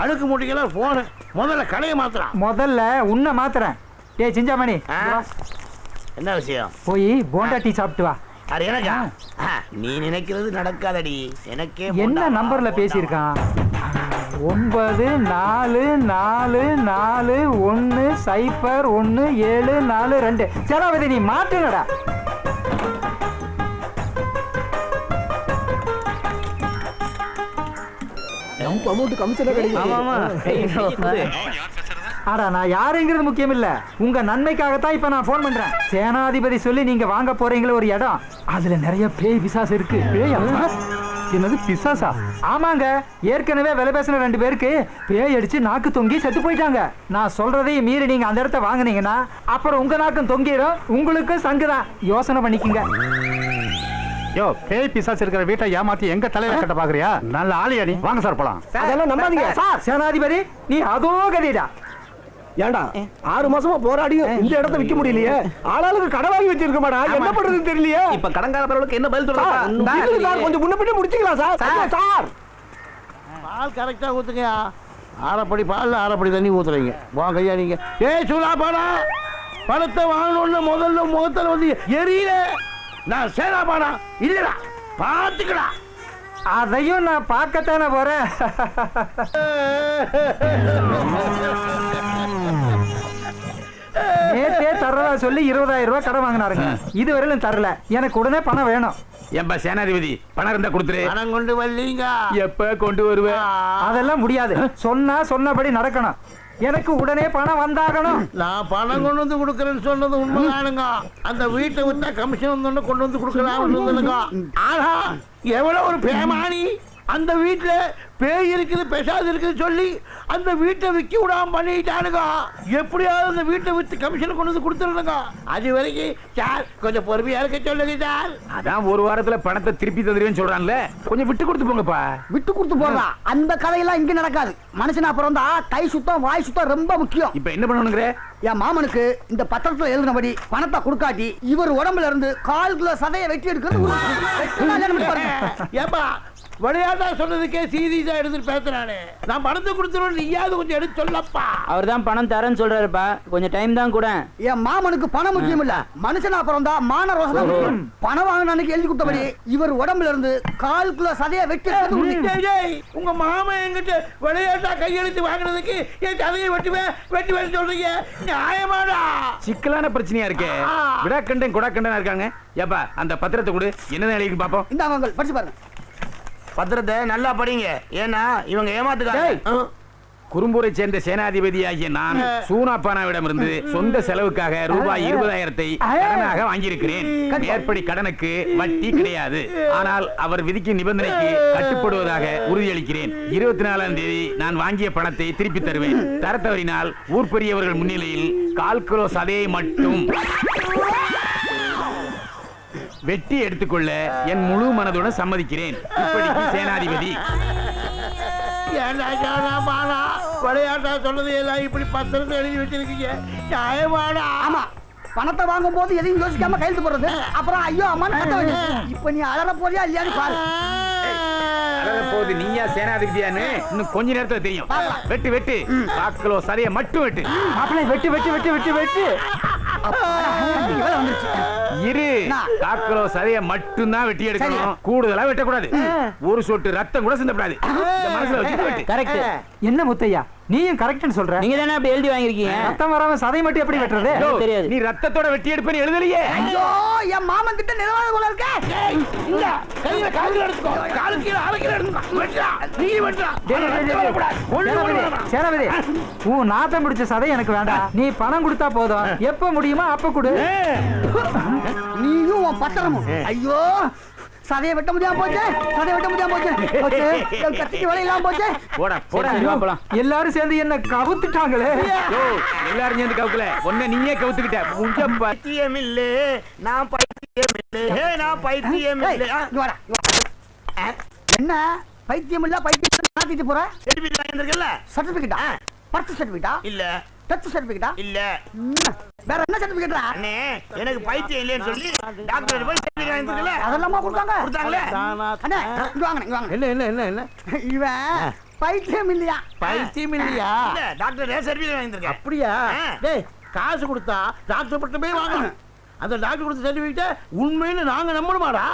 அழுக்கு மூட்டைக்கெல்லாம் போன முதல்ல கடையை மாத்துறான்.
முதல்ல உன்னை மாத்துறேன். டேய் சிஞ்சாமணி,
என்ன விஷயம்?
போய் போண்டா டீ சாப்பிட்டு வா.
அது எனக்கா? நீ நினைக்கிறது நடக்காதடி. எனக்கே
என்ன நம்பர்ல பேசியிருக்கான்? 9444101742. சேனாபதி, நீ மாட்டுனடா. ஆடா, நான் யாருங்கிறது முக்கியம் இல்ல, உங்க நன்மைக்காகத்தான் இப்ப நான் போன் பண்றேன். சேனாதிபதி சொல்லி நீங்க வாங்க போறீங்களே ஒரு இடம், அதுல நிறைய பேய் பிசாசு இருக்கு. என்னது பிசாசா? ஆமாங்க, ஏற்கனவே விலை பேசின 2 பேருக்கு பேய் அடிச்சு நாக்கு தொங்கி செத்து போயிட்டாங்க. நான் சொல்றதையும் மீறி நீங்க அந்த இடத்த வாங்கினீங்கன்னா அப்புறம் உங்க நாக்கும் தொங்கிடும், உங்களுக்கு சங்குதான். யோசனை பண்ணிக்கங்க.
யோ, பேய் பிசாசு இருக்கிற வீட்டை ஏமாத்தி எங்க தலையில கட்ட பாக்குறியா? நல்ல ஆளியாடி. வாங்க சார் போலாம்.
அதெல்லாம் நம்பாதீங்க சார். சேனாதிபதி, நீ அதோ கதைடா.
ஏண்டா 6 மாசமா போராடியும் இந்த இடத்த விற்க முடியலையே. ஆளாளுக்கு கடை வாங்கி வச்சிருக்க மாடா, என்ன பண்றதுன்னு தெரியலையே.
இப்ப கடன்காரர்களுக்கு என்ன பதில் சொல்றா?
கொஞ்சம் முன்ன பின்ன முடிச்சுக்கலாம் சார். சார்,
பால் கரெக்டா ஊத்துங்கயா. ஆறப்படி பால், ஆறப்படி தண்ணி ஊத்துறீங்க. வாங்க ஐயா நீங்க. சூடா பாடா, பணத்தை வாங்கணும்னு முதல்ல முகத்துல வந்து எரியல. நான் சேனா பாடா இல்லடா, பாத்துக்கடா.
அதையும் நான் பார்க்கத்தானே போறேன். நேத்தே தர்றதா சொல்லி 20,000 ரூபாய் கடன் வாங்கினாருங்க. இதுவரையிலும் தரல. எனக்கு உடனே பணம் வேணும்.
ஏம்பா சேனாதிபதி, பணம் இருந்தா கொடுத்துரு.
பணம் கொண்டு வரலீங்க.
எப்ப கொண்டு வருவேன்?
அதெல்லாம் முடியாது. சொன்னபடி நடக்கணும். எனக்கு உடனே பணம் வந்தாகணும்.
நான் பணம் கொண்டு வந்து கொடுக்கறேன்னு சொன்னது உண்மைதானுங்க. அந்த வீட்டை விட்டா கமிஷன் கொண்டு வந்து கொடுக்கலாம்னு. ஆனா எவ்வளவு ஒரு பேமானி. அந்த வீட்டுல பேய் இருக்குது, பெசாது இருக்குது சொல்லி அந்த வீட்டை விற்க விடாம பண்ணிட்டானுங்க. எப்படியாவது அந்த வீட்டை வித்து கமிஷன் கொண்டு வந்து கொடுத்துருங்க. அது வரைக்கும் சார் கொஞ்சம் பொறுமையா இருக்க சொல்லுங்க சார்.
அதான் ஒரு வாரத்துல பணத்தை திருப்பி தந்துருவேன்னு சொல்றான்ல, கொஞ்சம் விட்டு கொடுத்து போங்கப்பா.
விட்டு கொடுத்து போங்க. அந்த கதையெல்லாம் இங்க நடக்காது. மனுஷனா பிறந்தா கை சுத்தம் வாய் சுத்தம் ரொம்ப முக்கியம்.
இப்ப என்ன பண்ணணுங்கிற?
என் மாமனுக்கு இந்த பத்திரத்துல எழுதினபடி பணத்தை கொடுக்காட்டி இவர் உடம்புல இருந்து 1/4 கிலோ சதையை வெட்டி எடுக்கிறது.
ஏப்பா விளையாட்டா சொன்னதுக்கே சீரியஸா எடுத்துட்டு பேசுறானே. நான் பணத்தை கொடுத்துருவேன், நீயாவது கொஞ்சம் எடுத்து சொல்லப்பா.
அவர் தான் பணம் தரேன்னு சொல்றாருப்பா, கொஞ்சம் டைம் தான் கூட.
என் மாமனுக்கு பணம் முக்கியம் இல்ல, மனுஷனா பிறந்தா மான ரோசம் முக்கியம். பணம் வாங்கின அன்னைக்கு எழுதி கொடுத்தபடி இவர் உடம்புல இருந்து 1/4 கிலோ சதையை வெட்டி.
உங்க மாமா என்கிட்ட விளையாட்டா கையெழுத்து வாங்கினதுக்கு என் சதையை வெட்டுவேன் சொல்றீங்க, நியாயமாடா?
சிக்கலான பிரச்சனையா இருக்கே. விடாக்கண்டன் குடாக்கண்டனா இருக்காங்க. ஏப்பா அந்த பத்திரத்தை கொடு, என்னதான் எழுதி பாப்போம்.
இந்த படிச்சு பாருங்க.
பத்திரத்தை நல்லா படிங்க, ஏன்னா இவங்க ஏமாத்துக்காங்க. குறும்பூரை சேர்ந்த சேனாதிபதியாகிய நான் சூனாப்பானாவிடமிருந்து சொந்த செலவுக்காக ரூபாய் 20,000 கடனாக வாங்கியிருக்கிறேன். மேற்படி கடனுக்கு வட்டி கிடையாது. ஆனால் அவர் விதிக்கும் நிபந்தனைக்கு கட்டுப்படுவதாக உறுதியளிக்கிறேன். 24ஆம் தேதி நான் வாங்கிய பணத்தை திருப்பி தருவேன். தர தவறினால் ஊர் பெரியவர்கள் முன்னிலையில் 1/4 கிலோ சதையை மட்டும் வெட்டி எடுத்துக்கொள்ள என் முழு மனதுடன் சம்மதிக்கிறேன். இப்படிக்கு சேனாதிபதி.
விளையாட்டா சொன்னது எல்லாம் இப்படி பத்திரத்தை எழுதி வச்சிருக்கீங்க. நியாயமாடா?
ஆமா, பணத்தை வாங்கும் போது எதையும் யோசிக்காம கையெழுத்து போடுறது, அப்புறம் ஐயோ அம்மா இப்ப நீ அலற போறியா இல்லையான்னு பாரு.
போது நீயா சேனாதிபதியான்னு இன்னும் கொஞ்ச நேரத்துல தெரியும். வெட்டு வெட்டு 1/4 கிலோ சதையை மட்டும் வெட்டு.
மாப்பிள்ளை வெட்டு வெட்டு வெட்டு வெட்டு வெட்டு.
இரு, 1/4 கிலோ சதையை மட்டும் தான் வெட்டி எடுக்கணும். கூடுதலா வெட்டக்கூடாது. ஒரு சொட்டு ரத்தம் கூட சிந்தப்படாது. மனசுல வச்சுட்டு வெட்டு.
கரெக்ட்.
என்ன முத்தையா நீயும் கரெக்ட்னு சொல்ற?
நீங்க தானே அப்படி எழுதி வாங்கிருக்கீங்க.
ரத்தம் வராம சதை மட்டும் எப்படி வெட்டுறது?
தெரியாது.
நீ ரத்தத்தோட வெட்டி எடுப்பேன்னு எழுதலையே.
ஐயோ, என் மாமன் கிட்ட நிலவாத போல இருக்க.
இந்த கையில கால்ல எடுத்துக்கோ. கால் கீழ அரைக்கிற எடுத்துக்கோ. வெட்டா. நீ வெட்டா.
சேனாபதி, உன் நாத்தம் பிடிச்ச சதை எனக்கு வேண்டாம். நீ பணம் கொடுத்தா போதும். எப்ப முடியுமோ அப்ப கொடு.
நீயும் உன் பத்திரமும். ஐயோ, சதையை வெட்ட முடியாம போச்சு. சதையை வெட்ட முடியாம போச்சு. கத்திக்கு வழி இல்லாம போச்சு.
போடா போடா.
எல்லாரும் சேர்ந்து என்ன கவுத்துட்டாங்களே.
எல்லாரும் சேர்ந்து கவுக்கல, ஒன்ன நீயே கவுத்துக்கிட்ட. உங்க
பைத்தியம் இல்ல, நான் பைத்தியம் இல்ல. நான் பைத்தியம் இல்ல.
என்ன பைத்தியம் இல்ல பைத்தியம் மாத்திட்டு போற?
சர்டிபிகேட் வாங்கிருக்கல?
சர்டிபிகேட்டா? பர்த் சர்டிபிகேட்டா?
இல்ல.
டெத் சர்டிபிகேட்டா?
இல்ல.
வேற என்ன சர்டிபிகேட்டா?
அண்ணே, எனக்கு பைத்தியம் இல்லன்னு சொல்லி டாக்டர் போய் சர்டிபிகேட் வாங்கிருக்கல?
அதெல்லாம் கொடுத்தாங்க.
கொடுத்தாங்களே.
அண்ணே, இங்க வாங்க, இங்க வாங்க.
என்ன என்ன என்ன என்ன?
இவன் பைத்தியம் இல்லையா?
பைத்தியம் இல்லையா? இல்ல, டாக்டர் சர்டிபிகேட் வாங்கிருக்க. அப்படியா? டேய், காசு கொடுத்தா டாக்டர் பட்ட போய் வாங்கணும். அந்த டாக்டர் கொடுத்த சர்டிபிகேட் உண்மைன்னு நாங்க நம்பணுமாடா?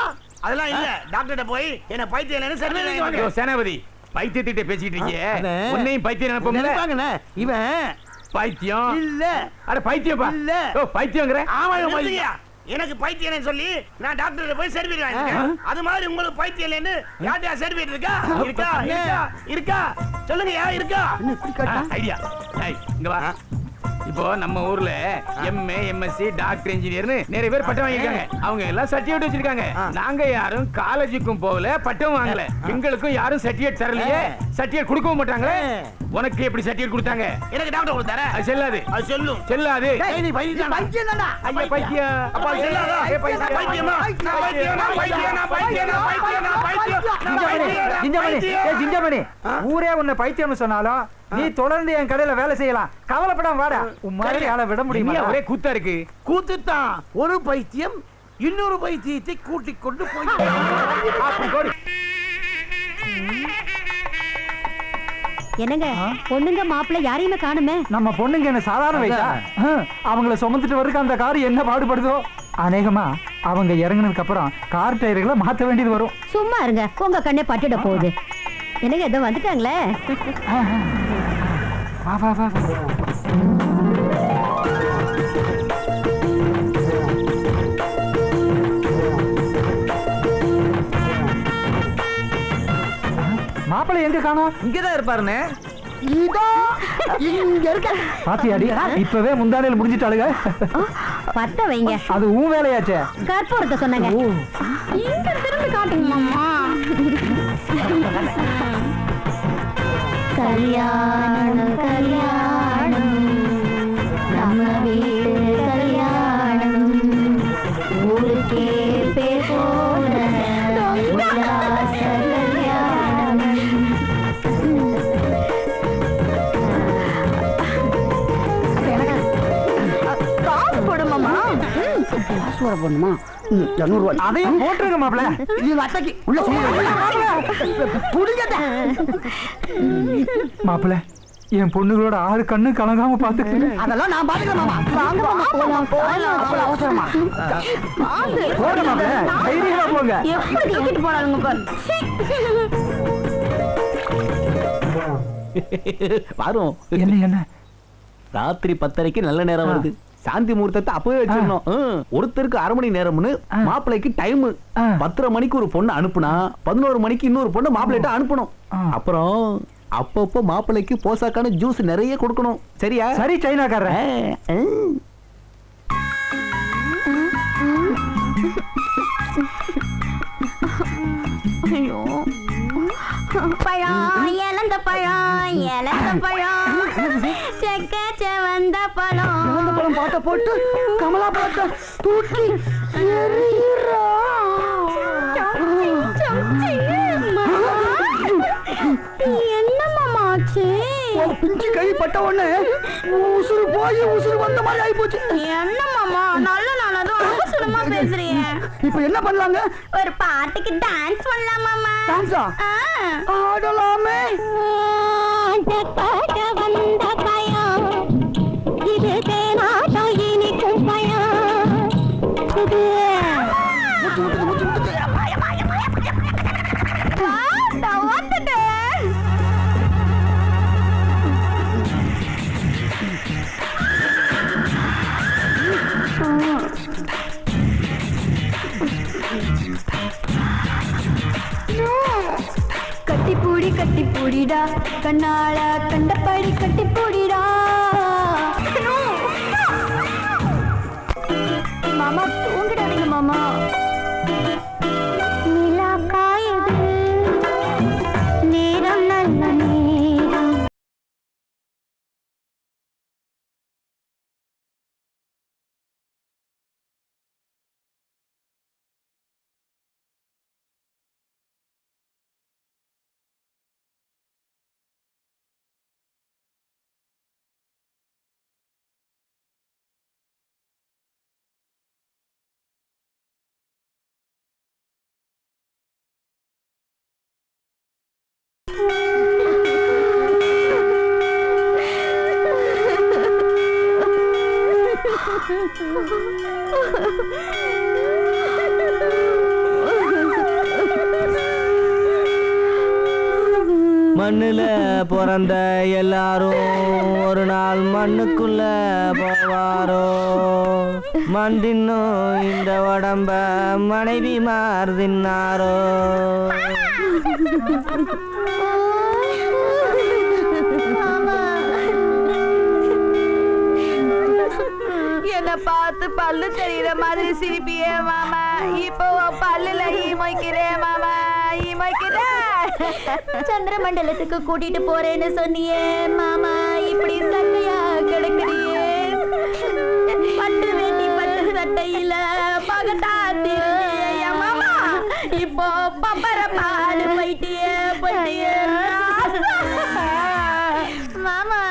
அதெல்லாம் இல்ல. டாக்டர்ட்ட போய் என்ன பைத்தியம் இல்லன்னு சர்டிபிகேட் வாங்க.
சேனாபதி, பைத்தியத்திட்ட பேசிட்டு இருக்கீங்க. உன்னையும் பைத்தியம் நினைப்போம்ல.
இவன்
பைத்தியம்
இல்ல.
அட பைத்தியப்பா.
இல்ல.
ஓ பைத்தியங்கற?
ஆமாங்க பைத்தியம். எனக்கு பைத்தியம் சொல்லி நான் டாக்டர் போய் சர்டிபிகேட் வாங்கிட்டேன். அது மாதிரி உங்களுக்கு பைத்தியம் இல்லன்னு யார்ட்ட சர்டிபிகேட் இருக்கா? இருக்கா? இருக்கா? இருக்கா? சொல்லுங்க, யா இருக்கா?
ஐடியா. ஏய், இங்க வா. இப்போ நம்ம ஊர்ல எம்ஏ, எம்எஸ்சி, டாக்டர், இன்ஜினியர்னு நிறைய பேர் பட்டம் வாங்கிருக்காங்க. அவங்க எல்லாம் சர்டிபிகேட் வச்சிருக்காங்க. நாங்க யாரும் காலேஜுக்கும் போகல, பட்டம் வாங்கல. எங்களுக்கும் யாரும் சர்டிபிகேட் தரலையே. சர்டிபிகேட் கொடுக்கவும் மாட்டாங்களே. உனக்கு எப்படி சர்டிபிகேட் கொடுத்தாங்க?
எனக்கு டாக்டர் கொடுத்தாரே.
அது செல்லாது.
அது சொல்லும்.
செல்லாது.
நீ பைத்தியம் தானா?
ஐயா பைத்தியம்.
அப்பா செல்லாதா? பைத்தியமா? பைத்தியமா?
ஜிஞ்சமணி, ஊரே உன்னை பைத்தியம் சொன்னாலும் நீ தொடர்ந்து என் கடையில வேலை செய்யலாம். கவலைப்படாம வாடா. உன் மாதிரி ஆளை விட முடியுமா?
ஒரே கூத்தா இருக்கு.
கூத்துத்தான். ஒரு பைத்தியம் இன்னொரு பைத்தியத்தை கூட்டிக் கொண்டு போய்
என்னங்க பொண்ணுங்க மாப்பிள்ளை யாரையுமே காணுமே.
நம்ம பொண்ணுங்க என்ன சாதாரண வயசா? அவங்கள சுமந்துட்டு வர்றதுக்கு அந்த கார் என்ன பாடுபடுதோ. அநேகமா அவங்க இறங்கினதுக்கு அப்புறம் கார் டயர்களை மாத்த வேண்டியது வரும்.
சும்மா இருங்க, உங்க கண்ணே பட்டுட போகுது. என்னங்க ஏதோ வந்துட்டாங்களே.
வா வா வா. மாப்பிள்ளை எங்க காணோம்?
இங்கதான் இருப்பாருன்னு.
பாத்தியாடி, இப்பவே முந்தானையில் முடிஞ்சிட்டாளுங்க.
பத்த வைங்க.
அது உன் வேலையாச்சே.
கற்பூரத்தை சொன்னாங்க. இங்க திரும்பி காட்டுங்க மாமா. கல்யாணம் கல்யாணம் நம்ம வீட்டு கல்யாணம் ஊருக்கே பேர் போன உல்லாச கல்யாணம். காசு போடுமாமா? காசு வர போடணுமா? 200 ரூபாய்.
அதையும் போட்டுருங்க மாப்பிள்ள.
இது அட்டைக்கு உள்ள
மாப்பிள்ள, என் பொண்ணுகளோட 6 கண்ணு கலங்காம பாத்துக்கு.
அதெல்லாம் நான் பாத்துக்கிறேன் மாமா. அவசரமா
போங்க மாப்பிள்ள, தைரியமா போங்க.
எப்படி தூக்கிட்டு போறாங்க பாரு.
வரும்.
என்ன என்ன
ராத்திரி 10:30க்கு நல்ல நேரம் வருது. சாந்தி முகூர்த்தத்தை அப்பவே வச்சிடணும். ஒருத்தருக்கு 1/2 மணி நேரம்னு மாப்பிள்ளைக்கு டைம். 10:30 மணிக்கு ஒரு பொண்ணு அனுப்புனா 11 மணிக்கு இன்னொரு பொண்ணு மாப்பிள்ளைட்ட அனுப்பணும். அப்புறம் அப்பப்போ மாப்பிள்ளைக்கு போசாக்கான ஜூஸ் நிறைய கொடுக்கணும். சரியா?
சரி சைனாக்காரன்.
ஐயோ பழம் இழந்த பழம் இழந்த பழம் செக்க செவந்த பழம்
பாட்ட போட்டு கமலா பாட்ட தூக்கி எறிகிறா.
என்ன மாமா ஆச்சு?
பிஞ்சு கை பட்ட உடனே உசுறு போய் உசுறு வந்த மாதிரி ஆகி போச்சு.
என்ன மாமா நல்ல நானதும் அவசரமா பேசுறீங்க.
இப்ப என்ன பண்ணலாங்க?
ஒரு பாட்டுக்கு டான்ஸ் பண்ணலாம் மாமா.
டான்ஸா? ஆடலாமே.
பாட வந்த பயம் இது தேனாட்டம் இனிக்கும் பயம் இது கட்டிப்பூடி கட்டிப்பூடிடா கண்ணாள கண்டபடி கட்டிப்பூடிடா. மாமா தூங்கிடாதீங்க மாமா. நிலா காயுது நேரம் நல்ல நேரம்.
மண்ணுல பிறந்த எல்லாரும் ஒரு நாள் மண்ணுக்குள்ள போவாரோ. மண் தின்னும் இந்த உடம்ப மனைவி மாறுதின்னாரோ.
என்ன பார்த்து பல்லு தெரியுற மாதிரி சிரிப்பியே மாமா. இப்போ பல்லுல ஈமைக்கிறேன் மாமா ஈமைக்கிறேன்.
சந்திரமண்டலத்துக்கு கூட்டிட்டு போறேன்னு சொன்னியே மாமா, இப்படி சட்டையா கிடக்குறியே. பட்டு வேட்டி பட்டு சட்டையில பகட்டாத்திருந்தியே மாமா. இப்போ பம்பர பாடு போயிட்டியே போயிட்டியே மாமா.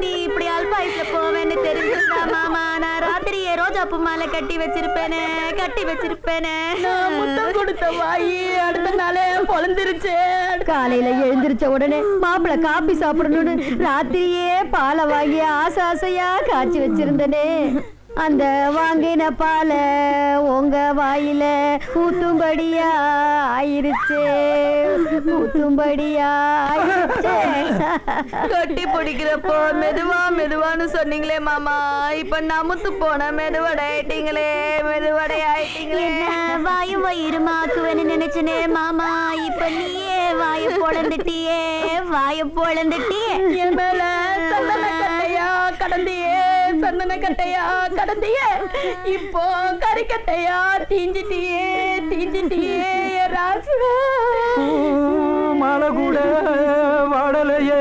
நீ இப்படி அல்பாயுஸ்ல போவேன்னு தெரிஞ்சிருந்தா மாமா, நான் ராத்திரியே ரோஜாப்பூ மாலை கட்டி வச்சிருப்பேனே கட்டி வச்சிருப்பேனே.
முத்தம் கொடுத்த வாயி அடுத்த நாளே பொழந்துருச்சு.
காலையில எழுந்திருச்ச உடனே மாப்பிள்ளை காப்பி சாப்பிடணும்னு ராத்திரியே பாலை வாங்கி ஆசை ஆசையா காய்ச்சி வச்சிருந்தனே. அந்த வாங்கின பால உங்க வாயில ஊத்தும்படியா ஆயிருச்சே ஊத்தும்படியா ஆயிருச்சே.
கட்டி பிடிக்கிறப்போ மெதுவா மெதுவான்னு சொன்னீங்களே மாமா, இப்ப நமுத்து போன மெதுவடை ஆயிட்டீங்களே மெதுவடை ஆயிட்டீங்களே.
வாயும் வயிறுமாக்குவேன்னு நினைச்சனே மாமா, இப்ப நீயே வாய பொழந்துட்டியே வாய பொழந்துட்டியே.
என் மேல சந்தன கட்டையா கடந்தியே சந்தன கட்டையா கடந்தியே. இப்போ கறிக்கட்டையா தீஞ்சிட்டியே தீஞ்சிட்டியே ராசு.
மழை கூட வாடலையே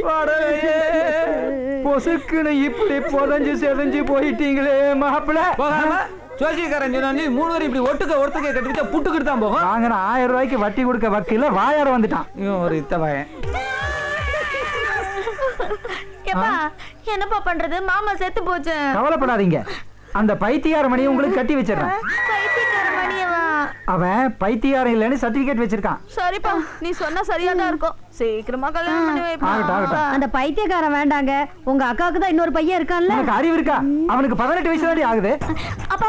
வாடலையே. பொசுக்குன்னு இப்படி புதஞ்சு செதஞ்சு போயிட்டீங்களே மாப்பிள்ள.
போகாம ஜோசியக்காரன் சொன்னா 3 பேர் இப்படி ஒட்டுக்க கட்டி வச்சா புட்டுக்கிட்டு தான் போகும்.
வாங்கின 1000 ரூபாய்க்கு வட்டி கொடுக்க வக்கீல வாயார வந்துட்டான்.
இவன் ஒரு இத்த பையன்.
என்னப்பா பண்றது, மாமா செத்து போச்சு.
கவலைப்படாதீங்க, அந்த பைத்தியார மணியை உங்களுக்கு கட்டி வச்சிடறேன்.
பைத்தியக்கார மணியவா?
அவன் பைத்தியாரம் இல்லைன்னு சர்டிபிகேட் வச்சிருக்கான்.
சரிப்பா, நீ சொன்னா சரியாதான் இருக்கும். சீக்கிரமா கல்யாணம் பண்ணி வைப்பா.
அந்த பைத்தியக்காரன் வேண்டாங்க, உங்க அக்காவுக்கு தான் இன்னொரு பையன் இருக்கான்ல.
உனக்கு அறிவு இருக்கா? அவனுக்கு 18 வயசு தாண்டி ஆகுது.
அப்பா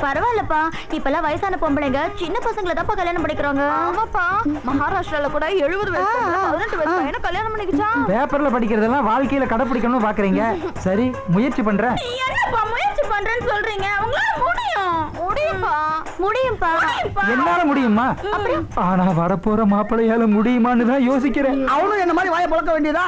பரவாயில்லப்பா, இப்பெல்லாம் வயசான பொம்பளைங்க சின்ன பசங்களை தான் கல்யாணம் பண்ணிக்கிறாங்க.
ஆமாப்பா, மகாராஷ்டிரால கூட 70 வயசு 18 வயசு பையனை கல்யாணம் பண்ணிக்கிச்சான்.
பேப்பர்ல படிக்கிறதெல்லாம் வாழ்க்கையில கடைப்பிடிக்கணும்னு பாக்குறீங்க. சரி, முயற்சி பண்றேன்.
என்னப்பா முயற்சி பண்றேன்னு சொல்றீங்க? உங்களால முடியும்.
முடியும்பா முடியும்பா
என்னால முடியுமா? ஆனா வரப்போற மாப்பிள்ளையால முடியுமான்னு தான் யோசிக்கிறேன்.
அவனும் என்ன மாதிரி வாயை பழக்க வேண்டியதா?